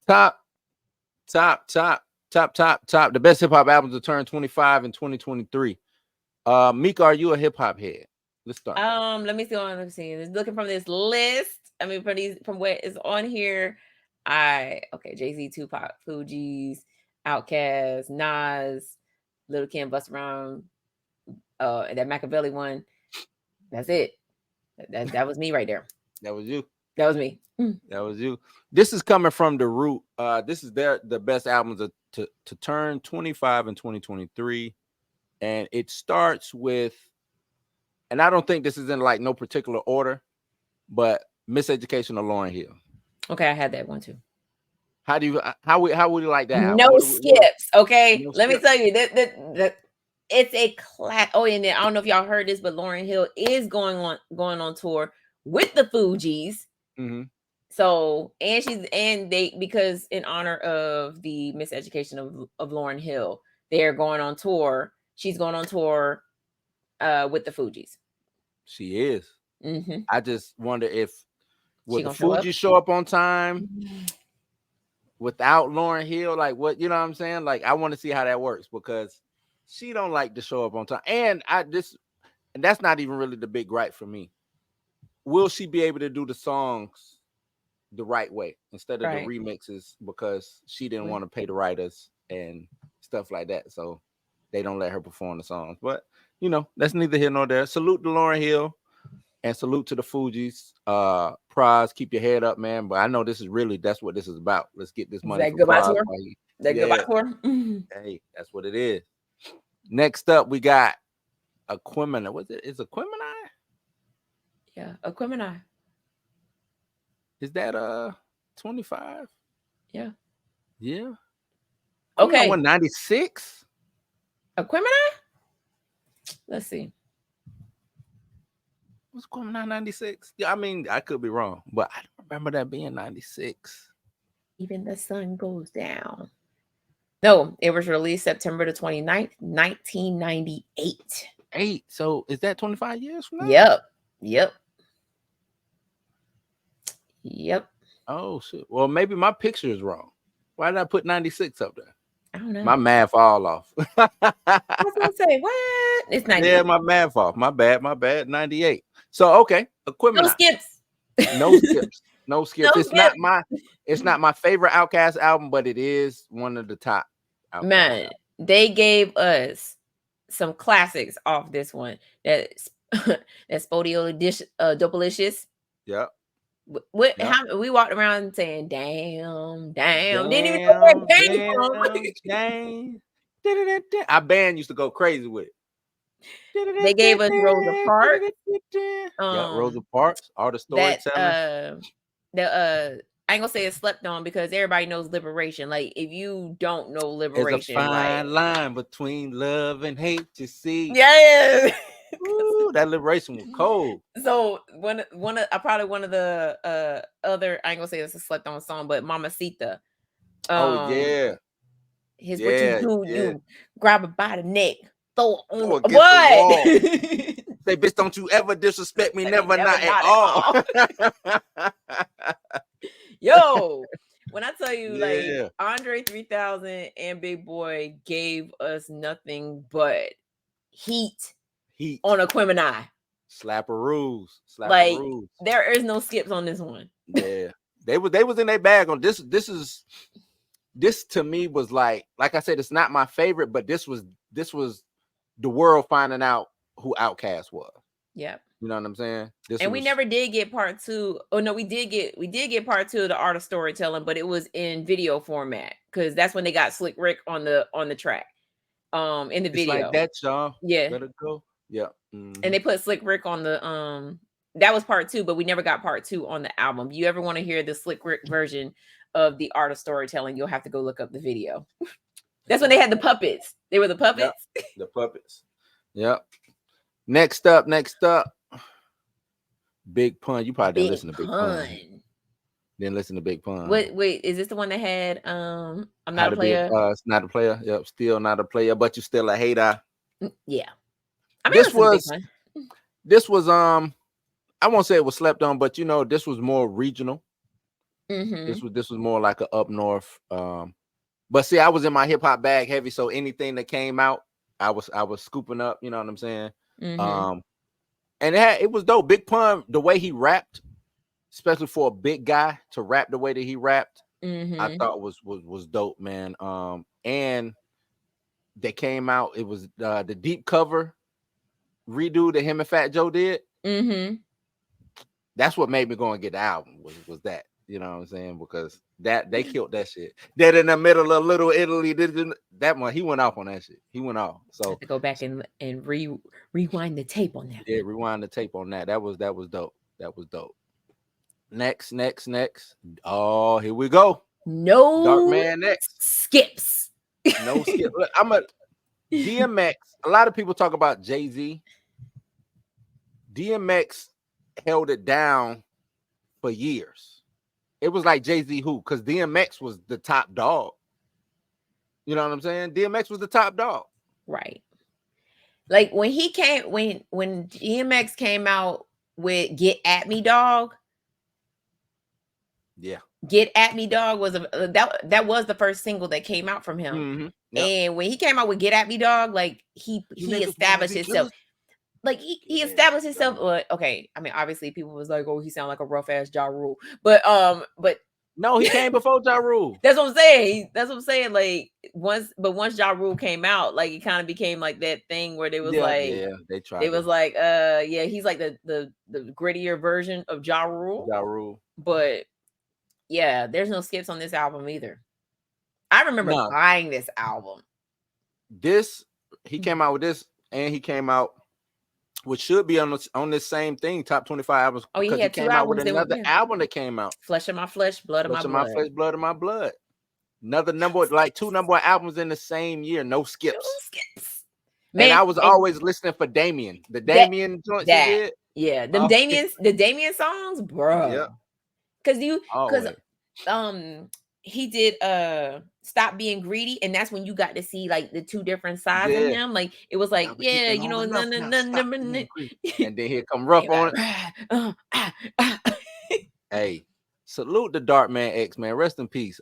Top, top. The best hip hop albums to turn 25 in 2023. Mika, are you a hip hop head? Let's start. Let me see. Let me see. Looking from this list. I mean, from what is on here. Jay-Z, Tupac, Fugees, Outkast, Nas, Little Kim, Busta Rhymes, that Machiavelli one. That's it. That was me right there. That was you. That was me. That was you. This is coming from The Root. This is the best albums to turn 25 in 2023. And it starts with, and I don't think this is in like no particular order, but Miseducation of Lauryn Hill. Okay, I had that one too. How would you like that? No skips. Okay, let me tell you that it's a class. Oh, and then I don't know if y'all heard this, but Lauryn Hill is going on tour with the Fugees. Mm-hmm. So because in honor of the Miseducation of Lauryn Hill, they're going on tour. She's going on tour with the Fugees. She is. Mm-hmm. I just wonder if would the Fugees show up on time without Lauryn Hill? Like what, you know what I'm saying? Like I want to see how that works because she don't like to show up on time. And that's not even really the big gripe for me. Will she be able to do the songs the right way instead of the remixes because she didn't want to pay the writers and stuff like that? So they don't let her perform the songs. But you know, that's neither here nor there. Salute to Lauryn Hill and salute to the Fugees. Prize, keep your head up, man. But I know that's what this is about. Let's get this money. That goodbye tour? That goodbye tour? Hey, that's what it is. Next up, we got Aquemini. What's it? Is Aquemini? Yeah, Aquemini. Is that 25? Yeah. Yeah. Okay. 96? Aquemini? Let's see. Was Aquemini 96? Yeah, I mean, I could be wrong, but I don't remember that being 96. Even the sun goes down. No, it was released September the 29th, 1998. So is that 25 years from now? Yep. Oh, shit. Well, maybe my picture is wrong. Why did I put 96 up there? I don't know. My math all off. I was going to say, what? It's 98. Yeah, my math off. My bad. 98. So, okay. Aquemini. No skips. No skips. No skips. It's not my favorite Outkast album, but it is one of the top. Man, they gave us some classics off this one. That's Spodio Dopalicious. Yep. We walked around saying, damn. Didn't even know where it came from. Our band used to go crazy with it. They gave us Rosa Parks. Rosa Parks, Art of Storytelling. I ain't gonna say it's slept on because everybody knows Liberation. Like if you don't know Liberation, there's a fine line between love and hate. You see, yeah. Ooh, that Liberation was cold. So one of the other, I ain't gonna say it's a slept on song, but Mamacita. Oh yeah. What you do? Yeah. You grab her by the neck, throw it on the wall. Say, bitch, don't you ever disrespect me, never not at all. Yo, when I tell you, like Andre 3000 and Big Boy gave us nothing but heat on Aquemini. Slapperoos. There is no skips on this one. Yeah, they was in their bag on this. This to me was like I said, it's not my favorite, but this was the world finding out who Outkast was. Yeah. You know what I'm saying? We never did get part 2. Oh no, we did get part 2 of the Art of Storytelling, but it was in video format because that's when they got Slick Rick on the track. In the video. Like that, y'all. Yeah. Let it go. Yeah. Mm-hmm. And they put Slick Rick on the that was part 2, but we never got part 2 on the album. If you ever want to hear the Slick Rick version of the Art of Storytelling, you'll have to go look up the video. That's when they had the puppets. They were the puppets. Yep. The puppets. Yep. Next up. Big Pun. You probably didn't listen to Big Pun. Didn't listen to Big Pun. Wait, is this the one that had I'm not a player? It's not a player. Yep, still not a player, but you're still a hater. Yeah. I mean, this was I won't say it was slept on, but you know, this was more regional. Mm-hmm. This was more like a up north. But see, I was in my hip hop bag heavy, so anything that came out, I was scooping up. You know what I'm saying? Mm-hmm. And it was dope. Big Pun, the way he rapped, especially for a big guy to rap the way that he rapped, I Mm-hmm. thought was dope, man. And they came out. It was the deep cover redo that him and Fat Joe did. Mm-hmm. That's what made me go and get the album. Was that, you know what I'm saying? Because that they killed that shit. Dead in the middle of Little Italy. That one, he went off on that shit. He went off. I have So to go back and rewind the tape on that. yeah, rewind the tape on that. That was dope. That was dope. Next. Oh, here we go. Dark No Man next. skips. No skip. I'm a DMX. A lot of people talk about Jay-Z. DMX held it down for years. It was like Jay-Z who, because DMX was the top dog. You know what I'm saying? DMX was the top dog. Right. Like when DMX came out with "Get at Me, Dog." Yeah. "Get at Me, Dog" was that was the first single that came out from him. Mm-hmm. Yep. And when he came out with "Get at Me, Dog," like he established himself. Like he established himself. Okay, I mean, obviously, people was like, "Oh, he sound like a rough ass Ja Rule," but no, he came before Ja Rule. That's what I'm saying. That's what I'm saying. Like once Ja Rule came out, like it kind of became like that thing where they was they tried. It was like, yeah, he's like the grittier version of Ja Rule. Ja Rule. But yeah, there's no skips on this album either. I remember buying this album. He came out with this, and he came out, which should be on this same thing, top 25 albums. Oh, because he had came out with another album that came out. Flesh of My Flesh, Blood of My Blood. Flesh, Blood of My Blood. Another two number one albums in the same year. No skips. No skips. Man, and I was always listening for Damien. The Damien joints he did. Yeah, the Damien songs, bro. Yeah. Because he did Stop Being Greedy, and that's when you got to see like the two different sides of him. Like it was like, yeah, you know, and then here come Rough on it. Hey, salute the Dark Man X, man. Rest in peace.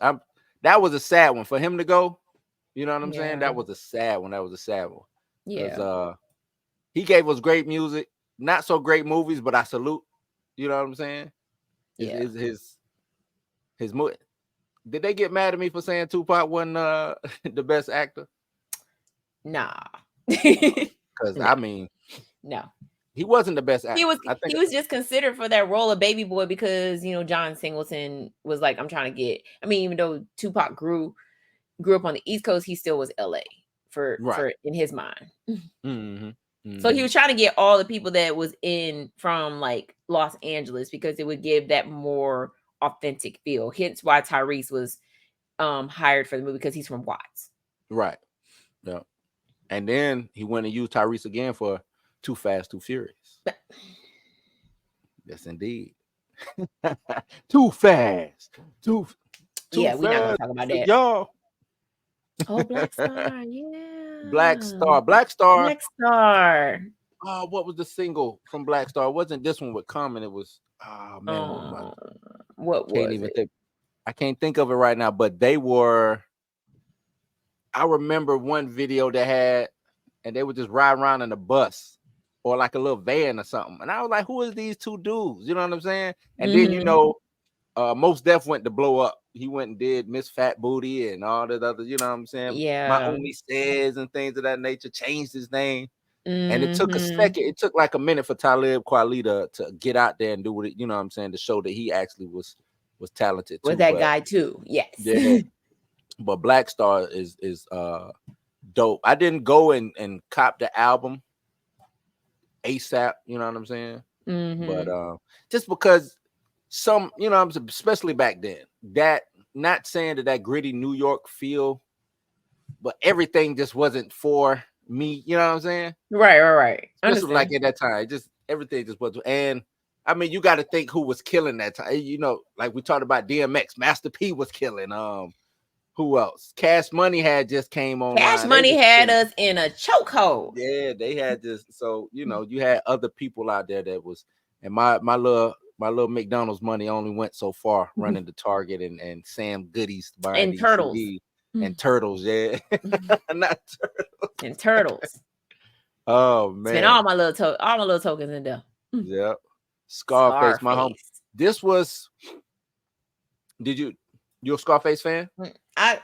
That was a sad one for him to go. You know what I'm saying? That was a sad one. Yeah. He gave us great music, not so great movies, but I salute. You know what I'm saying? Yeah. His movie. Did they get mad at me for saying Tupac wasn't the best actor? Nah. Because I mean, no, he wasn't the best actor. He was just considered for that role of Baby Boy because John Singleton was like, I'm trying to get. I mean, even though Tupac grew up on the East Coast, he still was LA for in his mind. Mm-hmm. Mm-hmm. So he was trying to get all the people that was from like Los Angeles because it would give that more authentic feel. Hence why Tyrese was hired for the movie because he's from Watts. Right. Yeah. And then he went and used Tyrese again for Too Fast, Too Furious. Yes, indeed. Too fast. Too yeah, fast. We're not gonna talk about that. Y'all. Oh, Black Star, yeah. Black Star. Oh, what was the single from Black Star? It wasn't this one with Common. It was what was it? I can't think of it right now, but they were. I remember one video they had, and they would just ride around in a bus or like a little van or something. And I was like, who is these two dudes? You know what I'm saying? And then, Mos Def went to blow up. He went and did Miss Fat Booty and all that other, you know what I'm saying? Yeah. My Only Says and things of that nature, changed his name. And it took a second. It took like a minute for Talib Kweli to get out there and do what it, you know what I'm saying, to show that he actually was talented too. Was that guy too? Yes. Yeah. But Black Star is dope. I didn't go and cop the album ASAP, you know what I'm saying? Mm-hmm. But just because some, especially back then, that not saying that gritty New York feel, but everything just wasn't for me, you know what I'm saying? Right. Especially like at that time, everything just wasn't. And I mean, you got to think who was killing that time. Like we talked about DMX, Master P was killing. Who else? Cash Money had just came on. Cash Money had us in a chokehold. Yeah, they had just. So you had other people out there that was. And my little my little McDonald's money only went so far running to Target and Sam Goodies buying And these turtles. CDs and turtles, yeah. Not turtles. And turtles. Oh man. Spent all my little tokens in there. Yep. Scarface, my home. This was you a Scarface fan? I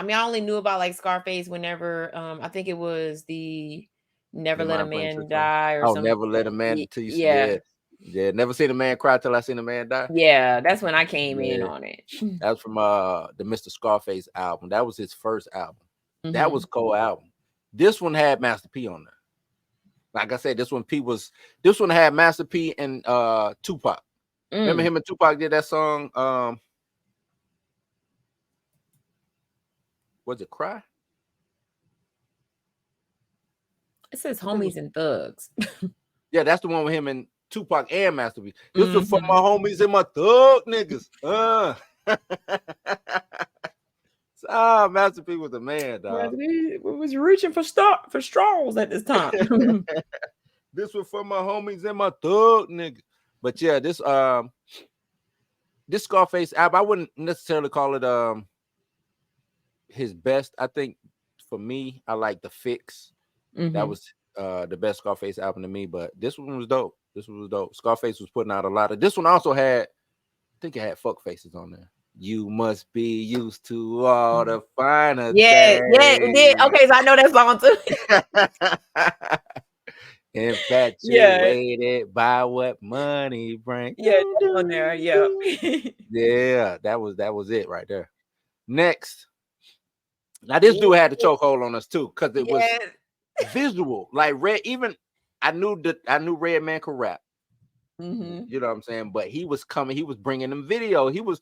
mean, I only knew about like Scarface whenever I think it was the Never Let a Man Die or something. Never Let a Man till you yeah. Never seen a man cry till I seen a man die. Yeah, that's when I came in on it. That was from the Mr. Scarface album. That was his first album. That was a cool album. This one had Master P on there. Like I said, this one had Master P and Tupac. Remember him and Tupac did that song? Was it Cry? It says Homies and Thugs. Yeah, that's the one with him and Tupac and Master P. This was for my homies and my thug niggas. Master P was a man, dog. He was reaching for straws at this time. This was for my homies and my thug niggas. But yeah, this Scarface album, I wouldn't necessarily call it his best. I think for me, I like The Fix. That was the best Scarface album to me, but this one was dope. Scarface was putting out a lot of. This one also had, I think it had Fuck Faces on there. You must be used to all the finer things. Yeah, it did. Okay, so I know that song too. Infatuated by what money brings. Yeah, that's on there. Yeah. Yeah, that was it right there. Next. Now this dude had the chokehold on us too, because it was visual. Like I knew Redman could rap. You know what I'm saying? But he was bringing them video. He was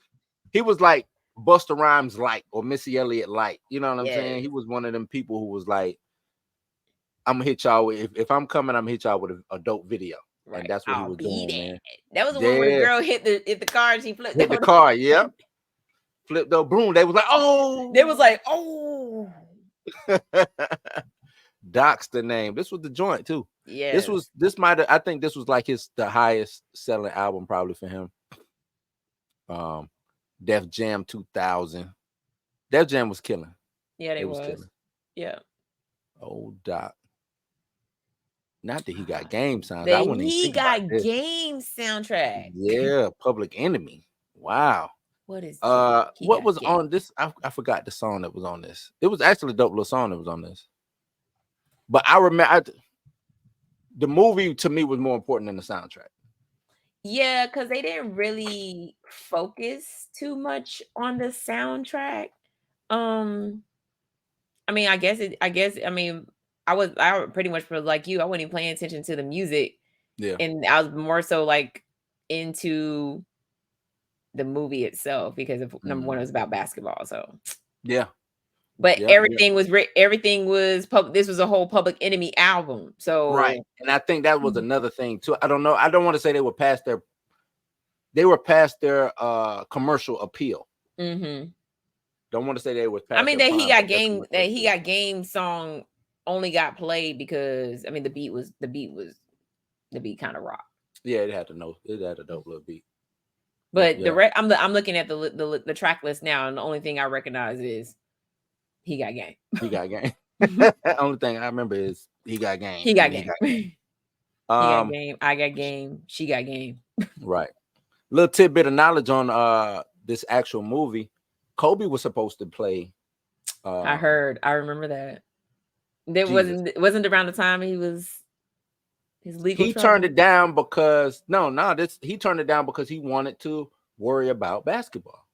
like Busta Rhymes light or Missy Elliott light. You know what I'm saying? He was one of them people who was like, I'm gonna hit y'all with, if I'm coming, I'm gonna hit y'all with a dope video. Right. And that's what he was doing, man. That was the one where the girl hit the car and she flipped the car, yeah. Flipped the broom. They was like, oh. Doc's the name. This was the joint too. Yeah. I think this was like the highest selling album probably for him. Def Jam 2000. Def Jam was killing. Yeah, they was killing. Yeah. Oh, Doc. Not that he got game sounds. He got game soundtrack. Yeah, Public Enemy. Wow. What is what was game on this? I forgot the song that was on this. It was actually a dope little song that was on this. But I remember the movie to me was more important than the soundtrack. Yeah, because they didn't really focus too much on the soundtrack. I mean, I pretty much was like you. I wasn't even paying attention to the music. Yeah. And I was more so like into the movie itself because of number one, it was about basketball. So yeah. But everything was this was a whole Public Enemy album. So right. And I think that was another thing too. I don't know. I don't want to say they were past their commercial appeal. Don't want to say they was past. I mean that he got game song only got played because the beat kind of rock. Yeah, it had a dope little beat. But I'm looking at the track list now, and the only thing I recognize is he got game. He got game. The only thing I remember is he got game. He got game. He got game. I got game. She got game. Right. Little tidbit of knowledge on this actual movie. Kobe was supposed to play. I remember that. There wasn't around the time he was his legal. He turned it down because he turned it down because he wanted to worry about basketball.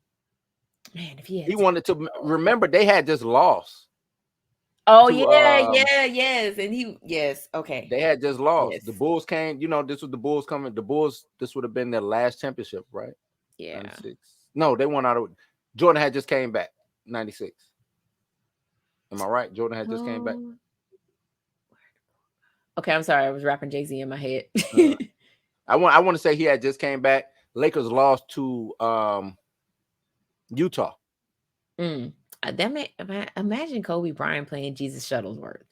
Man, if he wanted to remember they had just lost. Oh yes, and okay. They had just lost. Yes. The Bulls came. This was the Bulls coming. The Bulls. This would have been their last championship, right? Yeah. 96. No, they won out of. Jordan had just came back. 96. Am I right? Jordan had just came back. Okay, I'm sorry. I was rapping Jay-Z in my head. I want to say he had just came back. Lakers lost to Utah. Imagine Kobe Bryant playing Jesus Shuttlesworth.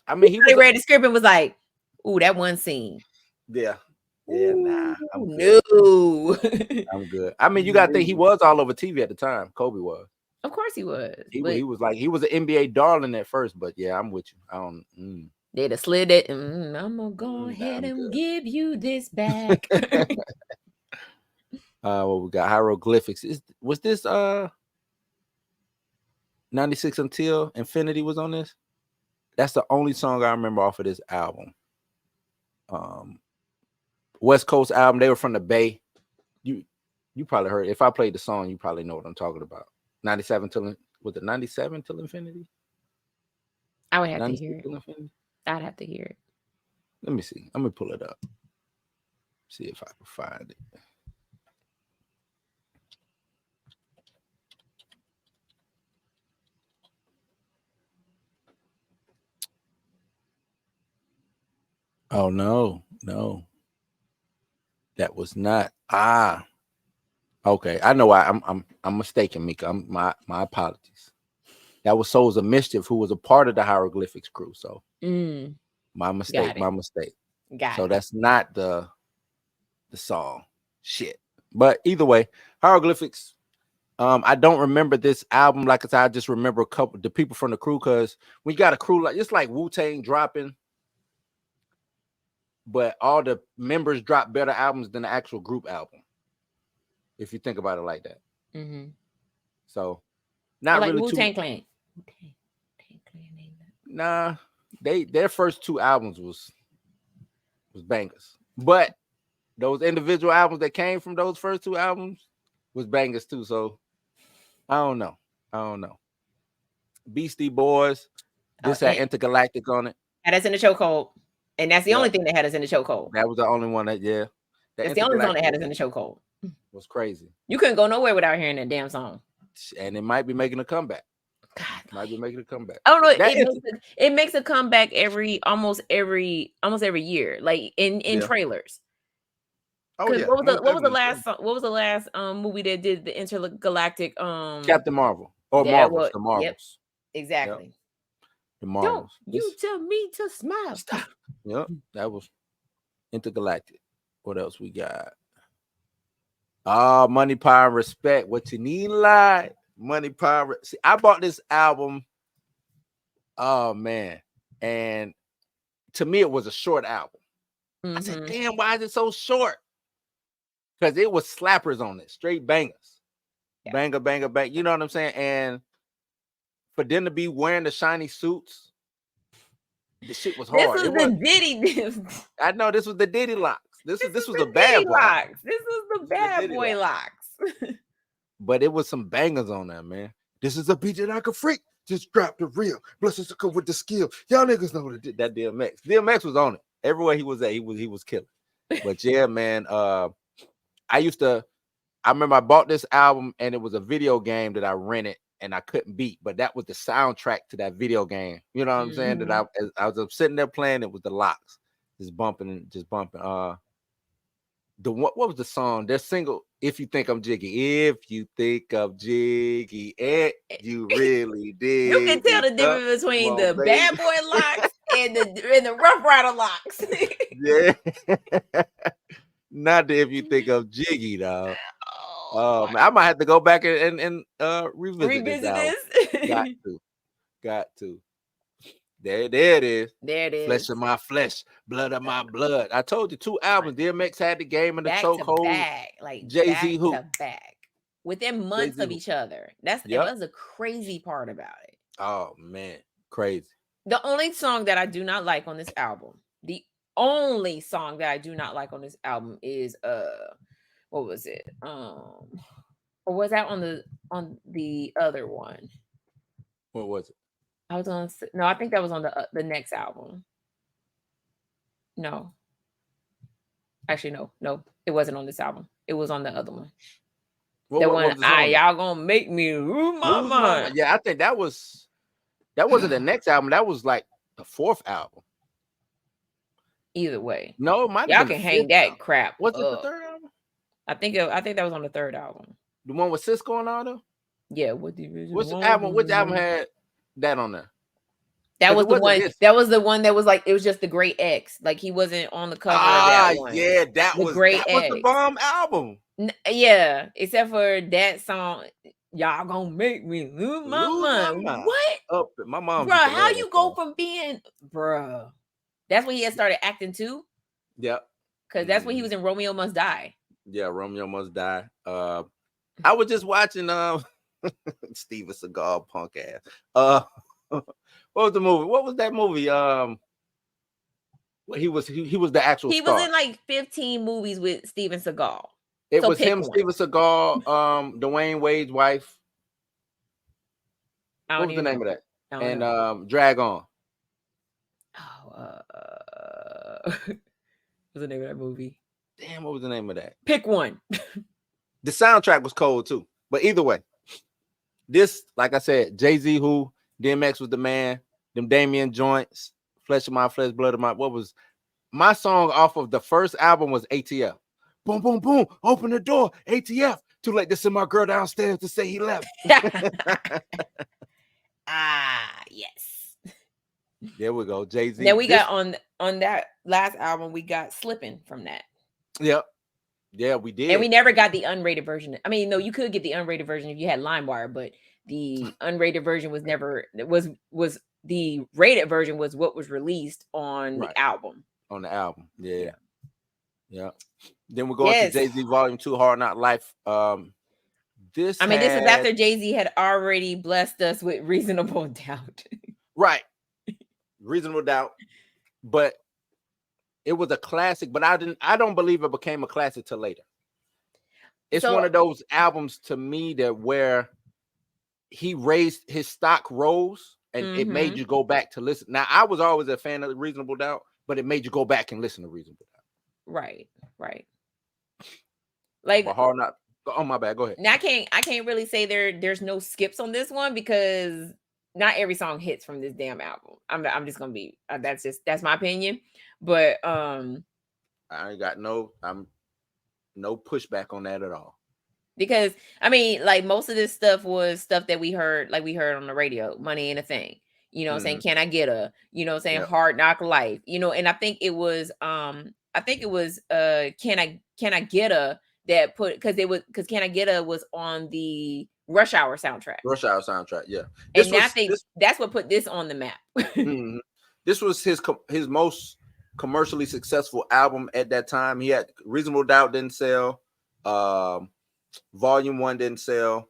I mean, he read the script and was like, "Ooh, that one scene." Yeah, Yeah, nah, I'm good. No. I'm good. I mean, you gotta think he was all over TV at the time. Kobe was. Of course he was. He was like he was an NBA darling at first, but yeah, I'm with you. I don't. They'd have slid it. I'm gonna go ahead and give you this back. What we got? Hieroglyphics. Was this 96 Until Infinity was on this? That's the only song I remember off of this album. West Coast album. They were from the Bay. You probably heard. If I played the song, you probably know what I'm talking about. 97 till was it 97 till Infinity? I would have to hear it. I'd have to hear it. Let me see. I'm gonna pull it up. See if I can find it. Oh no. That was not. Okay. I know why I'm mistaken, Mika. My apologies. That was Souls of Mischief, who was a part of the Hieroglyphics crew. So my mistake. So that's not the song. Shit. But either way, Hieroglyphics. I don't remember this album. Like I said, I just remember a couple the people from the crew, because we got a crew like it's like Wu-Tang dropping, but all the members drop better albums than the actual group album. If you think about it like that. So not like really Wu-Tang Clan. Nah, their first two albums was bangers, but those individual albums that came from those first two albums was bangers too. So I don't know. Beastie Boys, this had Intergalactic on it. Had us in the chokehold, and that's the only thing that had us in the chokehold. That was the only one that That's the only song that had us in the chokehold. Was crazy. You couldn't go nowhere without hearing that damn song. And it might be making a comeback. God, might be making a comeback. I don't know. It makes a comeback almost every year, like in trailers. Oh yeah. What was the last movie that did the intergalactic Captain Marvel or Marvels? The Marvels. Yep, exactly. Yep. The Marvels. Don't you tell me to smile. Stop. Yep, that was Intergalactic. What else we got? Money, Power, and Respect. What you need, like Money, Power. See, I bought this album. Oh man, and to me, it was a short album. I said, "Damn, why is it so short?" Because it was slappers on it, straight bangers, banger, banger, bang. You know what I'm saying? And for them to be wearing the shiny suits, the shit was hard. This was the Diddy. I know this was the Diddy locks. This was a bad boy. Locks. This was the bad boy locks. But it was some bangers on that, man. This is a beat that I could freak. Just drop the real. Bless us to come with the skill. Y'all niggas know that DMX. DMX was on it. Everywhere he was at, he was killing. But yeah, man. I remember I bought this album and it was a video game that I rented and I couldn't beat, but that was the soundtrack to that video game. You know what I'm saying? That I was sitting there playing. It was the locks, just bumping. What was the song? Their single, If You Think I'm Jiggy. If you think of Jiggy, you really did. You can tell the difference between the bad boy locks and the Rough Rider locks. Yeah. Not if you think of Jiggy, dog. Oh man, I might have to go back and revisit this. Got to. There it is. There it is. Flesh of my flesh, blood of my blood. I told you 2 albums. DMX had the game in the chokehold. Like Jay-Z who back within months of each other. That was a crazy part about it. Oh man, crazy. The only song that I do not like on this album, is what was it? Or was that on the other one? What was it? I think that was on the next album. No. Actually, no. It wasn't on this album. It was on the other one. Y'all gonna make me lose my mind. Yeah, I think that wasn't the next album. That was like the 4th album. Either way. No, it might y'all can hang that album. Crap. Was it the 3rd album? I think that was on the 3rd album. The one with Cisco and all them? Yeah, what division? Which album had that on there? That Because was it the wasn't one. his. That was the one that was like it was just the Great X. Like he wasn't on the cover of that one. Yeah, that The was Great the X. bomb album. Yeah, except for that song. Y'all gonna make me lose my Lose my mind. mind. What? Up, my mom Bruh, used to how love that you go song. from being bruh? That's when he had started acting too. Yep. Because that's when he was in Romeo Must Die. Yeah, Romeo Must Die. I was just watching Steven Seagal punk ass. What was the movie? What was that movie? He was the actual He was star. in like 15 movies with Steven Seagal. It So was pick him, one. Steven Seagal, Dwayne Wade's wife. What was the name of that? And Drag On. Oh, what's the name of that movie? Damn, what was the name of that? Pick one. The soundtrack was cold too. But either way, this, like I said, Jay-Z, who DMX was the man, them Damien joints, Flesh of My Flesh, Blood of My. What was my song off of the first album was ATF. Boom, boom, boom. Open the door. ATF. Too late to send my girl downstairs to say he left. Yes. There we go. Jay-Z. Then we got on that last album, we got Slipping from that. Yep. Yeah, we did. And we never got the unrated version. I mean, no, you could get the unrated version if you had LimeWire, but the unrated version was never was the rated version was what was released on the album. On the album. Yeah. Then we're going to Jay-Z Volume 2, Hard Knock Life. This is after Jay-Z had already blessed us with Reasonable Doubt. Right. Reasonable Doubt. But it was a classic, but I don't believe it became a classic till later. It's one of those albums to me that where he raised his stock rose and it made you go back to listen. Now, I was always a fan of Reasonable Doubt, but it made you go back and listen to Reasonable Doubt. Right. Like, but Hard Knock. Oh, my bad. Go ahead. Now I can't really say there's no skips on this one because not every song hits from this damn album. I'm just gonna be that's my opinion. But I ain't got no pushback on that at all. Because I mean, like most of this stuff was stuff that we heard on the radio. Money Ain't a Thing. You know what I'm saying? Can I Get a? You know what I'm saying? Yep. Hard Knock Life. You know, and I think it was Can I Get a that put because Can I Get a was on the Rush Hour soundtrack. Yeah. And I think that's what put this on the map. This was his most commercially successful album at that time. He had Reasonable Doubt didn't sell. Volume 1 didn't sell.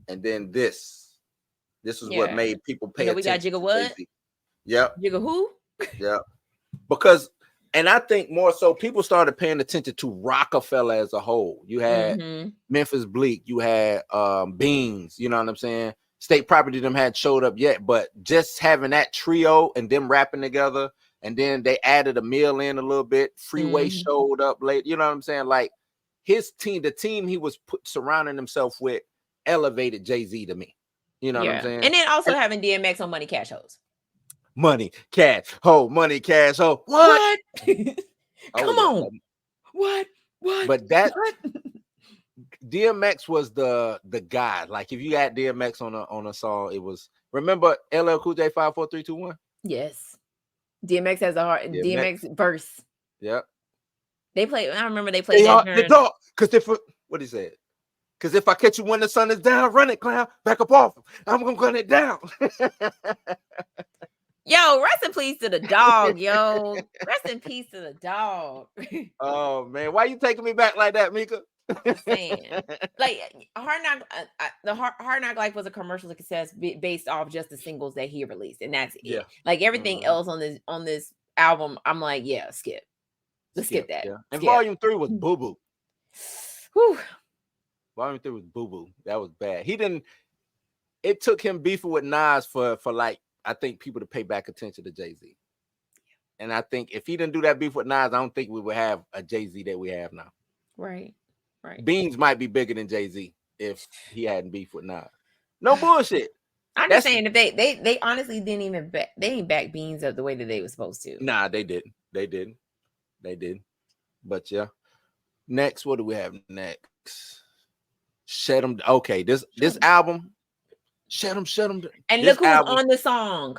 And then this is what made people pay attention. We got Jigga what? Yep. Jigga who? Yep. Because, and I think more so people started paying attention to Rockefeller as a whole. You had Memphis Bleak, you had Beans, you know what I'm saying? State Property them had showed up yet, but just having that trio and them rapping together, and then they added a meal in a little bit. Freeway showed up late, you know what I'm saying? Like his team, the team he was surrounding himself with, elevated Jay-Z to me. You know what I'm saying? And then also having DMX on Money Cash Hoes. Money, cash, ho, money, cash, ho. What? Come on. What? But that DMX was the guy. Like if you had DMX on a song, it was. Remember LL Cool J 5 4 3 2 1? Yes. DMX has a hard DMX verse. Yep. They play. I remember they played that. The dog. Because what he said. Because if I catch you when the sun is down, run it, clown. Back up off. I'm gonna run it down. Yo, rest in peace to the dog, yo. Rest in peace to the dog. Oh man, why you taking me back like that, Mika? Saying, like Hard Knock Life was a commercial success based off just the singles that he released, and that's it. Yeah. Like everything else on this album, I'm like, yeah, skip. Let's skip that. Yeah. And Volume 3 was Boo Boo. Whew. Volume 3 was Boo Boo. That was bad. It took him beefing with Nas for like, I think people to pay back attention to Jay-Z. And I think if he didn't do that beef with Nas, I don't think we would have a Jay-Z that we have now. Right. Beans might be bigger than Jay-Z if he hadn't beef with Nas. No bullshit. I'm just saying if they honestly didn't even they ain't back Beans up the way that they were supposed to. Nah, they didn't. They did. But yeah. Next, what do we have next? Shed 'em. Okay, this album, Shut them. And This look who's album, on the song.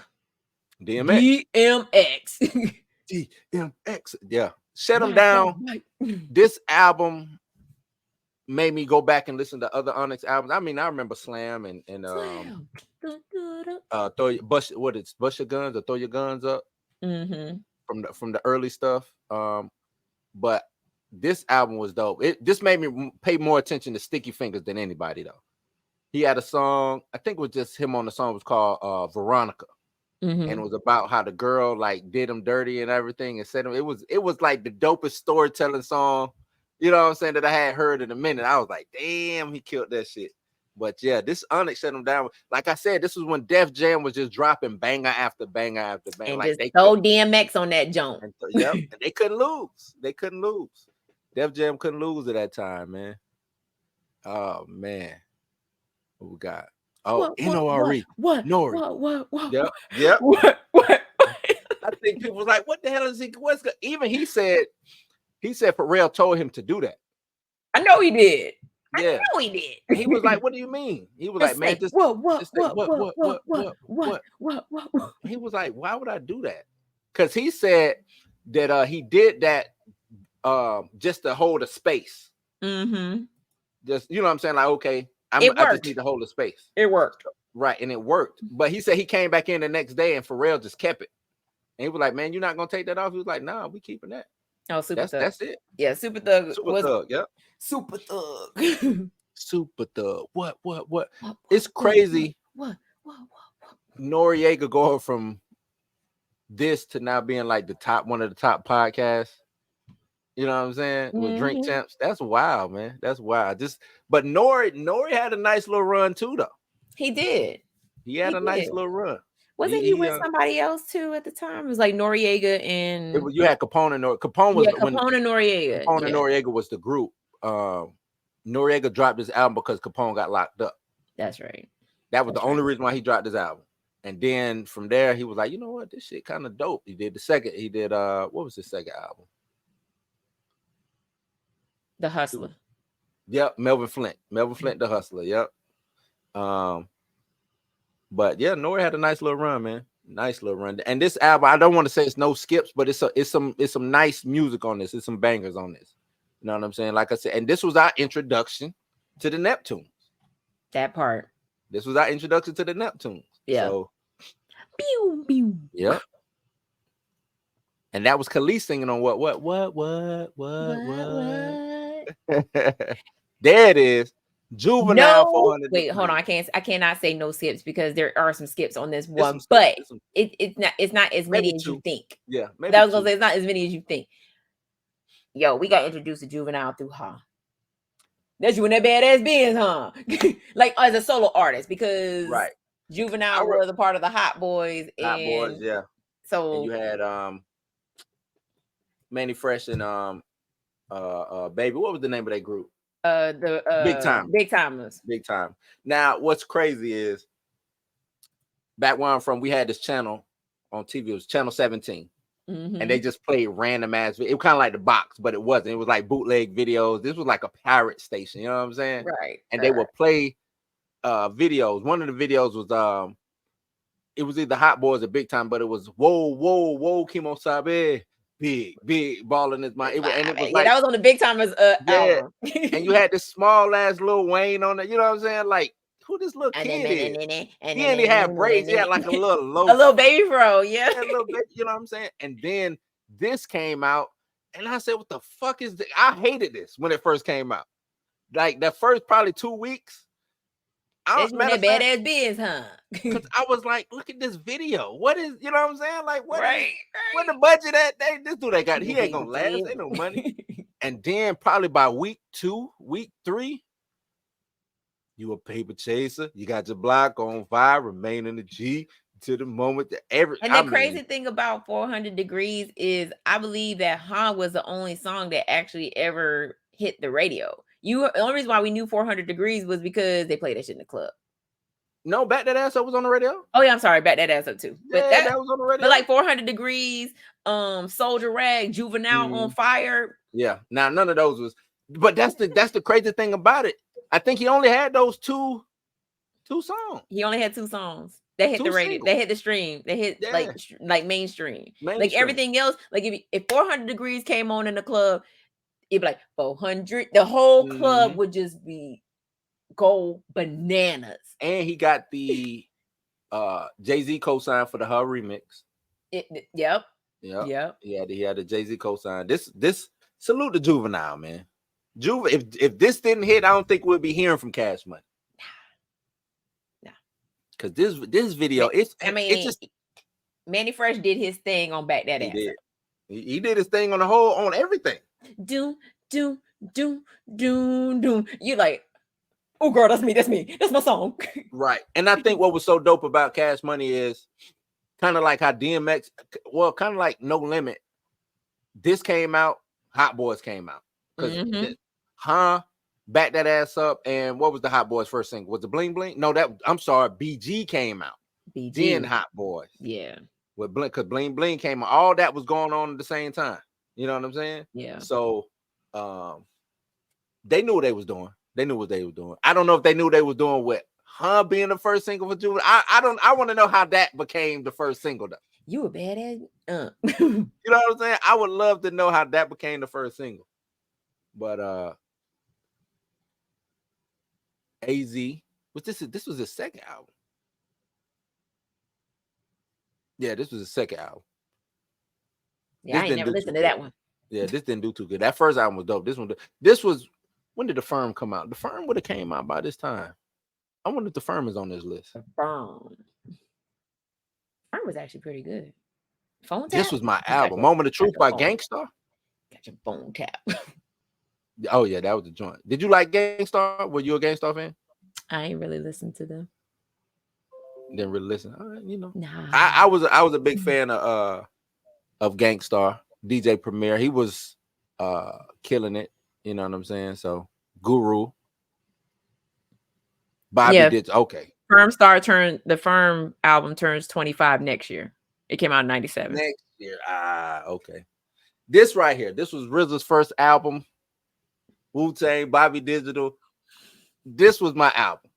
DMX. DMX. Yeah. Shut them down. This album made me go back and listen to other Onyx albums. I mean, I remember Slam and Bush your guns or throw your guns up from the early stuff. But this album was dope. This made me pay more attention to Sticky Fingers than anybody though. He had a song, I think it was just him on the song. It was called Veronica. And it was about how the girl like did him dirty and everything and said him. It was like the dopest storytelling song, you know what I'm saying, that I had heard in a minute. I was like, damn, he killed that shit. But yeah, this Onyx shut him down. Like I said, this was when Def Jam was just dropping banger after banger after banger. And like just throw DMX on that jump. Yep, and they couldn't lose. Def Jam couldn't lose at that time, man. Oh man, what we got? Oh, N.O.R.E. What? Nori. What? Yep. What? I think people was like, "What the hell is he?" Even he said Pharrell told him to do that. I know he did. Yeah, I know he did. He was like, "What do you mean?" He was like, "Man, just what?" He was like, "Why would I do that?" Because he said that he did that just to hold a space. Just, you know what I'm saying? Like, okay, I just need to hold a space. It worked. Right, and it worked. But he said he came back in the next day and Pharrell just kept it. And he was like, "Man, you're not gonna take that off?" He was like, "Nah, we keeping that." Oh, Super Thug. That's it. Yeah, Super Thug. Yep. Super Thug. Super Thug. What? It's crazy. What? Noriega going from this to now being like one of the top podcasts. You know what I'm saying? With Drink Champs. That's wild, man. That's wild. But Nori had a nice little run too, though. He did. He had a nice little run. Wasn't he with somebody else too at the time? It was like Noriega and you had Capone and Capone was Capone and Noriega. Capone and Noriega was the group. Noriega dropped his album because Capone got locked up. That's right. That was the only reason why he dropped his album. And then from there, he was like, you know what, this shit kind of dope. He did what was his second album? The Hustler. Yep, Melvin Flint, the Hustler. Yep. But yeah, Nori had a nice little run, man. Nice little run. And this album, I don't want to say it's no skips, but it's some nice music on this. It's some bangers on this. You know what I'm saying? Like I said, and this was our introduction to the Neptunes. That part. This was our introduction to the Neptunes. Yeah. So, pew, pew. Yep. And that was Khalees singing on what? There it is. Juvenile. No, wait, hold on. I cannot say no skips because there are some skips on this one, but it's not as many as you think. Yeah, maybe that was gonna say it's not as many as you think. Yo, we got introduced to Juvenile through Ha. That's you and that badass Benz, huh? Like as a solo artist, because Juvenile was a part of the Hot Boys. Hot Boys, yeah. So and you had Manny Fresh and Baby. What was the name of that group? Big Timers. Big Time. Now, what's crazy is back where I'm from, we had this channel on TV. It was Channel 17. And they just played random ass. It was kind of like the box, but it wasn't. It was like bootleg videos. This was like a pirate station. You know what I'm saying? Right. And they would play videos. One of the videos was it was either Hot Boys or Big Time, but it was whoa, Kimo Sabe. Big ball in his mind. It was like, that was on the Big Timers album. And you had this small ass Lil Wayne on it. You know what I'm saying? Like, who this little kid is? He only had braids. He had like a little baby fro. Yeah. A little bit, you know what I'm saying? And then this came out, and I said, what the fuck is this? I hated this when it first came out. Like the first probably 2 weeks. That's when that badass biz, huh? Because I was like, look at this video. What is, you know what I'm saying? Like, what the budget at? This dude they got, he ain't gonna last. Ain't no money. And then probably by week 2, week 3, you a paper chaser. You got your block on fire, remain in the G to the moment that the crazy thing about 400 Degrees is I believe that Han was the only song that actually ever hit the radio. The only reason why we knew 400 Degrees was because they played that shit in the club. No, Back That Ass Up was on the radio. Oh yeah, I'm sorry, Back That Ass Up too. But that was on the radio. But like 400 Degrees, Soldier Rag, Juvenile on Fire. Yeah. Now none of those was, but that's the crazy thing about it. I think he only had those two 2 songs. He only had 2 songs. They hit the 2 radio. singles. They hit the stream. They hit Yeah. like mainstream. Like Mainstream. everything else. Like if 400 Degrees came on in the club, it'd be like 400. The whole club would just be go bananas. And he got the Jay-Z cosign for the Her remix. Yep. Yeah, he had the Jay-Z cosign. This salute to Juvenile, man. If this didn't hit, I don't think we'll be hearing from Cash Money. Nah. Cause this video, it's just Manny Fresh did his thing on Back That Ass. He did his thing on everything. Doom. You like, oh girl, that's me. That's my song. Right. And I think what was so dope about Cash Money is kind of like how DMX, well, kind of like No Limit. This came out, Hot Boys came out. Because Back That Ass Up, and what was the Hot Boys first single? Was it Bling Bling? No, I'm sorry, BG came out. BG. Then Hot Boys. Yeah. With Blink, because Bling Bling came out. All that was going on at the same time. You know what I'm saying? Yeah. So they knew what they was doing. They knew what they were doing. I don't know if they knew they was doing what being the first single for Juvenile. I want to know how that became the first single though. You a badass. You know what I'm saying? I would love to know how that became the first single. But AZ was this was his second album. Yeah, this was his second album. Yeah, I ain't never listened to that one. Yeah, this didn't do too good. That first album was dope. This was when did The Firm come out? The Firm would have came out by this time. I wonder if The Firm is on this list. The Firm was actually pretty good. Phone Tap? This was my album. Moment of Truth by Gangstar. Got your Phone Tap. Oh yeah, that was the joint. Did you like Gangstar? Were you a Gangstar fan? I ain't really listened to them. Didn't really listen. You know. Nah. I was a big fan of Gangstar, DJ Premier. He was killing it. You know what I'm saying? So Guru. Bobby did okay. The Firm album turns 25 next year. It came out in 97. Next year. Okay. This right here. This was RZA's first album. Wu-Tang, Bobby Digital. This was my album.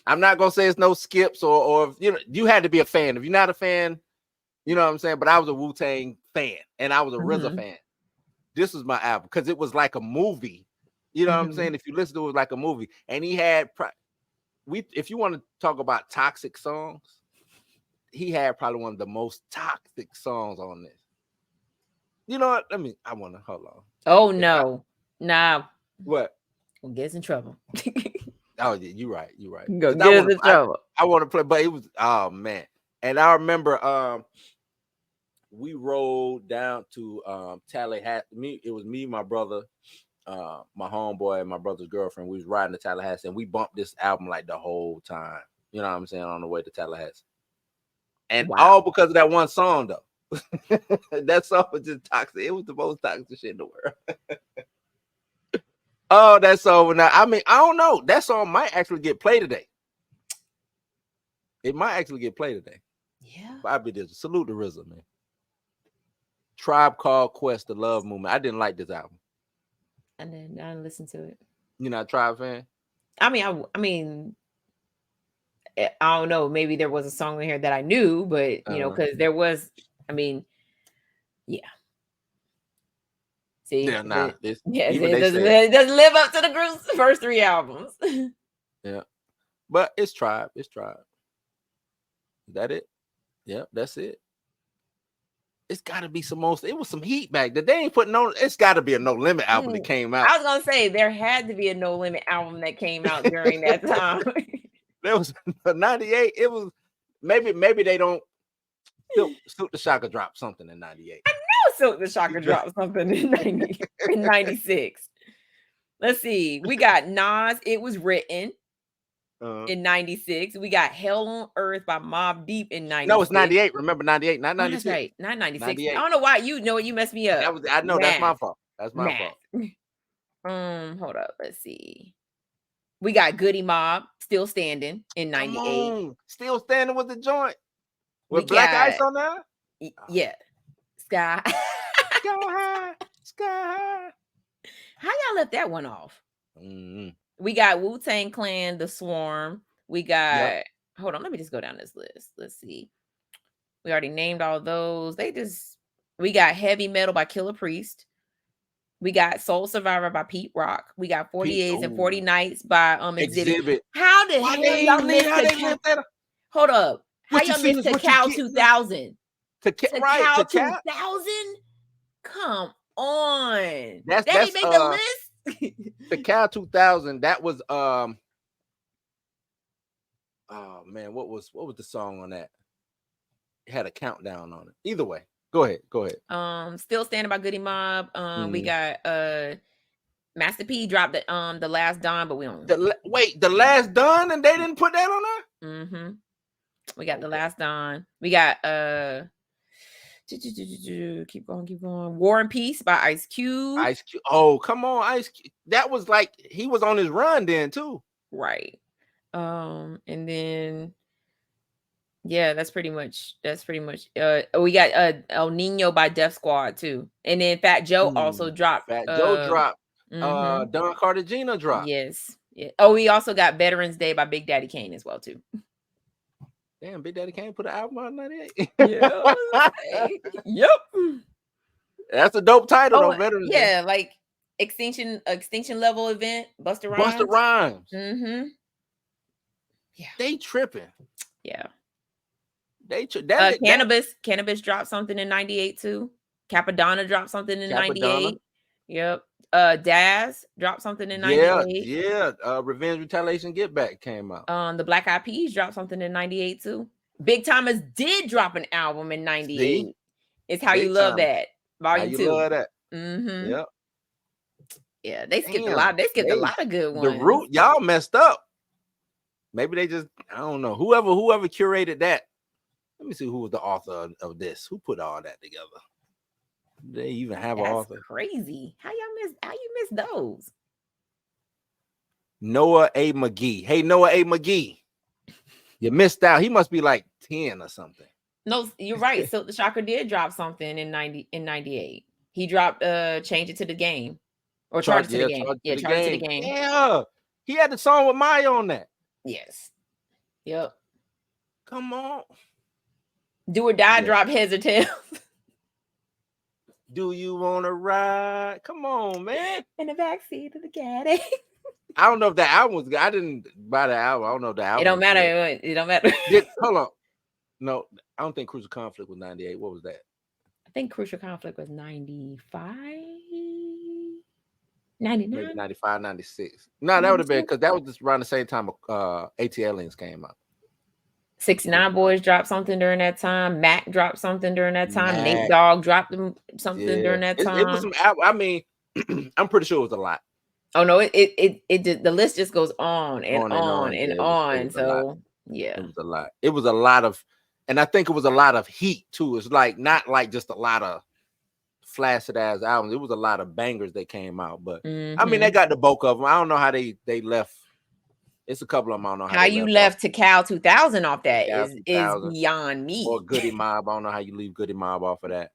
I'm not gonna say it's no skips or you know, you had to be a fan. If you're not a fan, you know what I'm saying. But I was a Wu-Tang fan and I was a RZA fan. This was my album because it was like a movie. You know what I'm saying? If you listen to it, was like a movie. And he had if you want to talk about toxic songs, he had probably one of the most toxic songs on this. You know what? I want to hold on. Oh no. Nah. What? We'll get us in trouble. Oh yeah, you're right. Go get us in trouble. I want to play, but it was man. And I remember we rolled down to Tallahassee. It was me, my brother, my homeboy, and my brother's girlfriend. We was riding to Tallahassee and we bumped this album like the whole time. You know what I'm saying? On the way to Tallahassee. And all because of that one song though. That song was just toxic. It was the most toxic shit in the world. Oh, that song. Now, I mean, I don't know. That song might actually get played today. It might actually get played today. Yeah. Bobby did. Salute to RZA, man. Tribe Called Quest, The Love Movement. I didn't like this album. I didn't listen to it. You're not a Tribe fan? I mean, I don't know. Maybe there was a song in here that I knew, but you know, because there was. I mean, yeah. See, yeah, nah. It doesn't live up to the group's first 3 albums. Yeah, but it's Tribe. Is that it? Yeah, that's it. It's got to be some most. It was some heat back then. They ain't putting no. It's got to be a No Limit album that came out. I was gonna say there had to be a No Limit album that came out during that time. There was 98. It was maybe they don't. Silk the Shocker dropped something in 98. I know Silk the Shocker dropped something in 96. Let's see. We got Nas. It Was Written in 96. We got Hell on Earth by Mobb Deep in 96. No, it's 98. Remember 98, not 96. That's right. Not 96. 98. I don't know why you messed me up. I know that's my fault. That's my fault. Hold up. Let's see. We got Goody Mob Still Standing in 98. Still Standing with the joint. With Black Ice on there? Yeah. Sky. Sky high. Sky high. How y'all left that one off? We got Wu-Tang Clan, The Swarm, We got, hold on, let me just go down this list. Let's see. We already named all those. We got Heavy Metal by Killer Priest. We got Soul Survivor by Pete Rock. We got 40 Days and 40 Nights by Exhibit. How the hell y'all missed that? Hold up. How y'all missed Cacao 2000? Cacao 2000? Come on. That didn't make the list. Cacao 2000, that was oh man, what was the song on that? It had a countdown on it. Either way. Go ahead. Still Standing by Goody Mob. We got Master P dropped the Last Dawn, but we don't the Last Dawn, and they didn't put that on there? Mm-hmm. We got the Last Dawn. We got keep going. War and Peace by Ice Cube. Oh, come on, Ice Cube. That was like he was on his run then too. Right. And then yeah, that's pretty much we got El Nino by Def Squad too. And then Fat Joe also dropped. Joe dropped. Don Cartagena dropped. Yes. Yeah. Oh, we also got Veterans Day by Big Daddy Kane as well too. Damn, Big Daddy Kane put an album out in 98. Yeah. Yep. That's a dope title though, Veterans Day. Yeah, like extinction level event, Busta Rhymes. Mm-hmm. Yeah. They tripping. Yeah. Cannabis dropped something in 98 too. Capadonna dropped something in 98. Yep. Daz dropped something in 98. Yeah. Revenge, Retaliation, Get Back came out. The Black Eyed Peas dropped something in 98 too. Big Thomas did drop an album in 98. It's How You Love That, Volume 2. Love that. Mm-hmm. Yep. Yeah, they skipped a lot. They skipped a lot of good ones. The Root, y'all messed up. Maybe they just, I don't know. Whoever curated that. Let me see who was the author of this. Who put all that together? They even have an author. Crazy. How you miss those? Noah A. McGee. Hey, Noah A. McGee. You missed out. He must be like 10 or something. No, you're right. So the Shocker did drop something in 98. He dropped Change It to the Game. Or Charge It to the Game. Charge It to the Game. Yeah. He had the song with Maya on that. Yes. Yep. Come on. Do or Die dropped Heads or Tails. Do you want to ride? Come on, man. In the backseat of the caddy. I don't know if that album was good. I didn't buy the album. I don't know if the album. It don't matter. It don't matter. Hold on. No, I don't think Crucial Conflict was 98. What was that? I think Crucial Conflict was 95. 99? Maybe 95, 96. No, that would have been because that was just around the same time AT Aliens came out. 69 Boys dropped something during that time. Mac dropped something during that time. Nate Dogg dropped something during that time. It was some. I mean, I'm pretty sure it was a lot. Oh no, it did. The list just goes on and on. So yeah, it was a lot. It was a lot of, and I think it was a lot of heat too. It's like not like just a lot of flaccid ass albums. It was a lot of bangers that came out. But I mean, they got the bulk of them. I don't know how they left. It's a couple of them. I don't know how you left to Cal 2000 off that is beyond me. Or Goody Mob. I don't know how you leave Goody Mob off of that.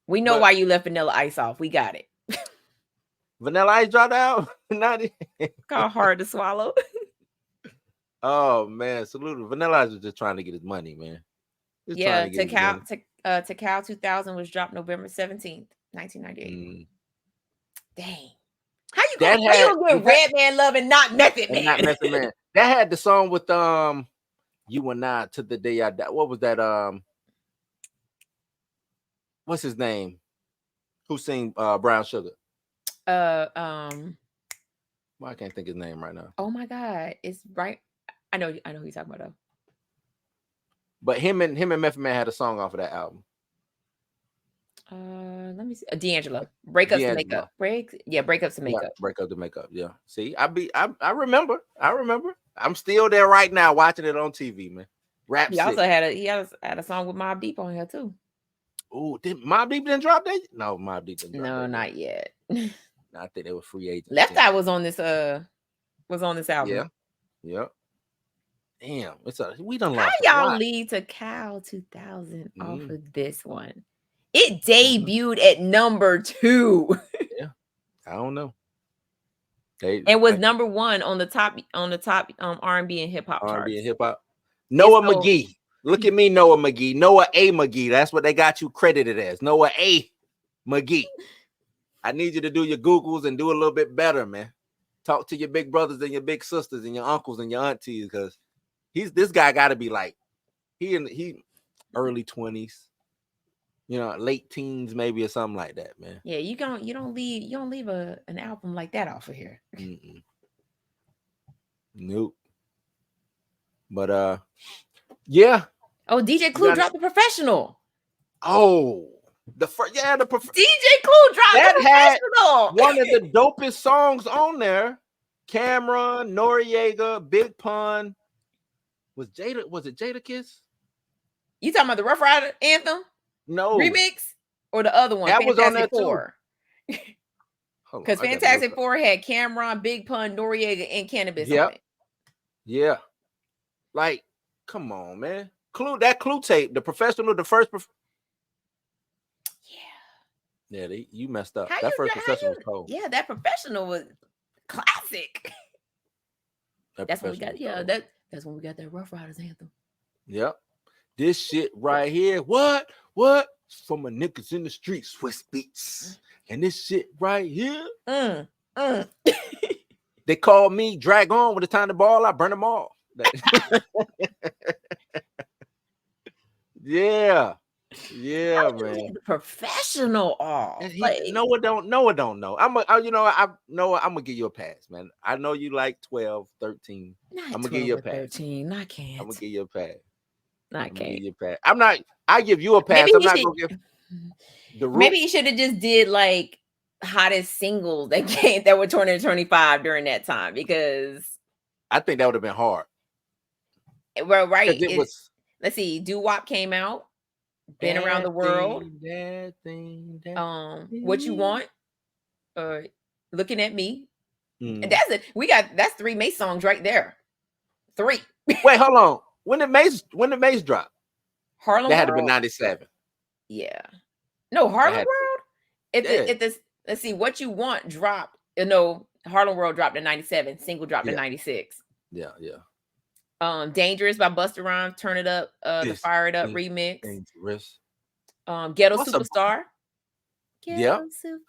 We know why you left Vanilla Ice off. We got it. Vanilla Ice dropped out. Called Hard to Swallow. Oh man, salute. Vanilla Ice was just trying to get his money, man. To Cal 2000 was dropped November 17th, 1998. Dang. How you gonna get Redman Love and not Method Man? Not Method Man. That had the song with You and I to the Day I Die. What was that? What's his name? Who sing Brown Sugar? Well, I can't think his name right now. Oh my God, it's right. I know who you're talking about though. But him and Method Man had a song off of that album. Let me see. D'Angelo. Breakups to Make Up. Breakups to Make Up. Breakup to Make Up. Yeah. See, I remember. I'm still there right now watching it on TV, man. Rap. He also had a song with Mobb Deep on here too. Oh, did Mobb Deep didn't drop that? No, Mobb Deep didn't drop that. No, not yet. I think they were free agents. Left Eye was on this album. Yeah. Yep. Damn, we done lost. How y'all leave to Cal 2000 off of this one? It debuted at number 2. Yeah, I don't know. And was number 1 on the top R&B and hip hop charts. R&B and hip hop. Noah McGee. Look at me, Noah McGee. Noah A. McGee. That's what they got you credited as. Noah A. McGee. I need you to do your Googles and do a little bit better, man. Talk to your big brothers and your big sisters and your uncles and your aunties, because this guy got to be like he early 20s, late teens maybe, or something like that, man. Yeah, you don't leave an album like that off of here. Mm-mm. Nope. But yeah. Oh, DJ Clue dropped The Professional. Oh, the DJ Clue dropped The Professional. Had one of the dopest songs on there. Cameron, Noriega, Big Pun. Was it Jadakiss? You talking about the Rough Rider anthem? No. Remix? Or the other one? That was on there Four. Too. Because Fantastic Four had Cameron, Big Pun, Noriega, and Cannabis on it. Yeah. Like, come on, man. That Clue tape, The Professional, the first. Yeah, you messed up. That first Professional was cold. Yeah, that Professional was classic. That's when we got. Yeah, that's when we got that Rough Riders anthem. Yep. This shit right here. What? For my niggas in the streets, Swiss beats. And this shit right here. They called me Drag On with the time to ball. I burn them all. Yeah, man. The Professional off. Noah don't know. I'm gonna give you a pass, man. I know you like 12, 13. I'm gonna give you a pass. 13. I can't. I'm gonna give you a pass. I can't. I'm not. I give you a pass. I'm not gonna give. Maybe you should have just did like hottest singles that were 2025 during that time, because I think that would have been hard. Well, right. Let's see. Doo-Wop came out. Been Around the World. What You Want. Looking at Me. And that's it. That's 3 Mace songs right there. 3. Wait, hold on. When did Mace drop? Harlem That had World? to be 97. Yeah. No, Harlem World? Let's see. What You Want dropped. No, Harlem World dropped in 97. Single dropped in 96. Yeah. Dangerous by Busta Rhymes, Turn It Up, the Fire It Up remix. Dangerous. Ghetto Superstar. Yep.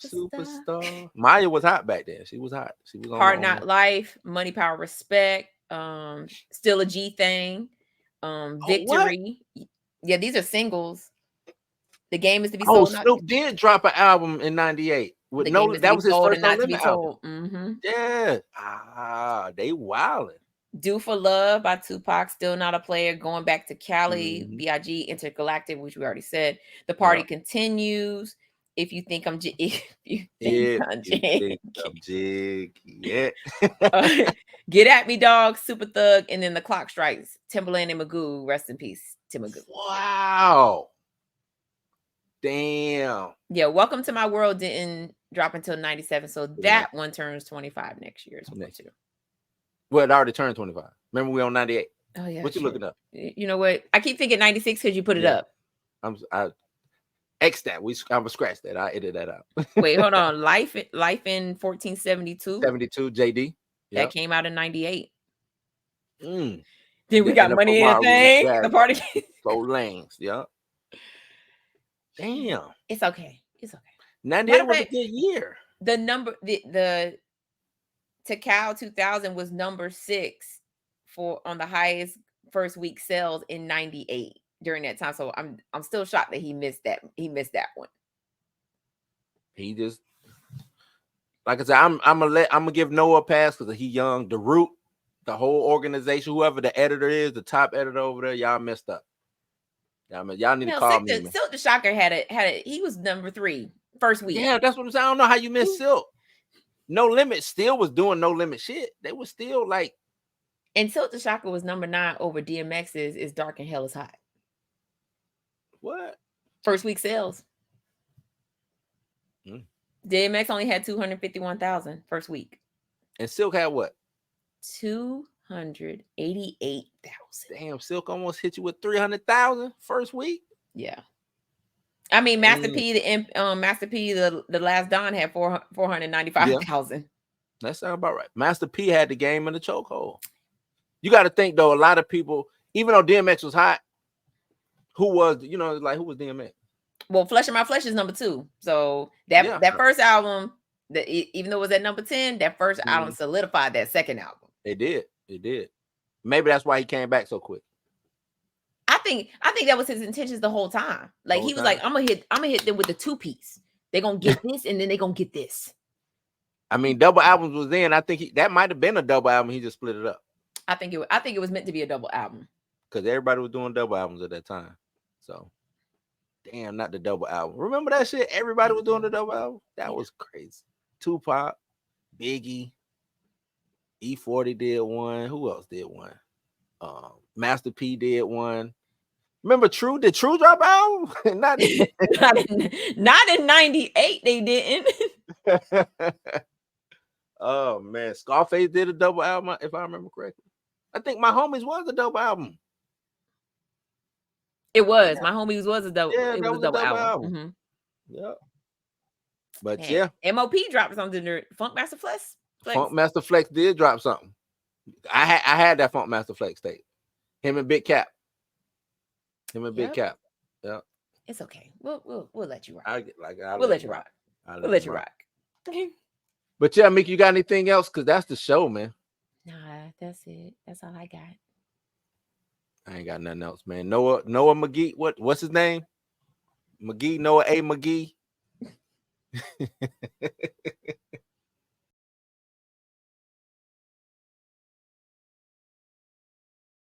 Superstar. Maya was hot back then. She was hot. She was on Hard Knock Life, Money, Power, Respect, Still a G Thing, Victory. Yeah, these are singles. The Game Is to Be Sold. Snoop did drop an album in 98. That was his first No Limit album. Mm-hmm. Yeah. They wildin'. Do for Love by Tupac, Still Not a Player, Going Back to Cali, B.I.G. Intergalactic, which we already said. The Party Continues. If You Think I'm Jig. Yeah. Get At Me, Dog, Super Thug, and then The Clock Strikes. Timbaland and Magoo, rest in peace, Tim Magoo. Wow. Damn. Yeah, Welcome to My World didn't drop until 97, so that one turns 25 next year. Well, it already turned 25. Remember, we on 98. Oh yeah. What you looking up? You know what? I keep thinking 96 because you put it up. I X that. I'm gonna scratch that. I edit that out. Wait, hold on. Life in 1472. 72 JD. That came out in 98. Then we got Money in a Thing. The Party. 4 lanes. Yeah. Damn. It's okay. 98 was a good year. The Takao 2000 was number 6 on the highest first week sales in 98 during that time. So I'm still shocked that he missed that. He missed that one. He just, like I said, I'm gonna give Noah a pass because he young. The Root, the whole organization, whoever the editor is, the top editor over there, y'all messed up. Y'all need to call me. Silk the Shocker he was number 3 first week. Yeah, that's what I'm saying. I don't know how you missed Silk. No Limit still was doing No Limit shit. They were still like. And Silk the Shocker was number 9 over DMX's Is Dark and Hell Is Hot. What? First week sales. DMX only had 251,000 first week. And Silk had what? 288,000. Damn, Silk almost hit you with 300,000 first week. Yeah. I mean, Master P, the Last Don had 495,000. That sounds about right. Master P had the game in the chokehold. You got to think though, a lot of people, even though DMX was hot, who was DMX? Well, Flesh of My Flesh is number 2. So that first album, even though it was at number 10, that first album solidified that second album. It did. Maybe that's why he came back so quick. I think that was his intentions the whole time. Like he was like, I'm gonna hit them with the 2-piece. They're gonna get this and then they're gonna get this. I mean, double albums was in. I think that might have been a double album. He just split it up. I think it was meant to be a double album. Because everybody was doing double albums at that time. So damn, not the double album. Remember that shit? Everybody was doing the double album. That was crazy. Tupac, Biggie, E40 did one. Who else did one? Master P did one. Remember True? Did True drop album? not in 98. They didn't. Oh man, Scarface did a double album, if I remember correctly. I think My Homies was a double album. It was. My Homies was a double. Yeah, it was a double album. Mm-hmm. Yeah. But man, yeah, MOP dropped something. Funk Master Flex. Funk Master Flex did drop something. I had that Funk Master Flex tape. Him and Big Cap. Big Cap. Yeah. It's okay. We'll let you rock. We'll let you rock. We'll let you rock. But yeah, Mick, you got anything else? Because that's the show, man. Nah, that's it. That's all I got. I ain't got nothing else, man. Noah McGee. What's his name? McGee, Noah A. McGee.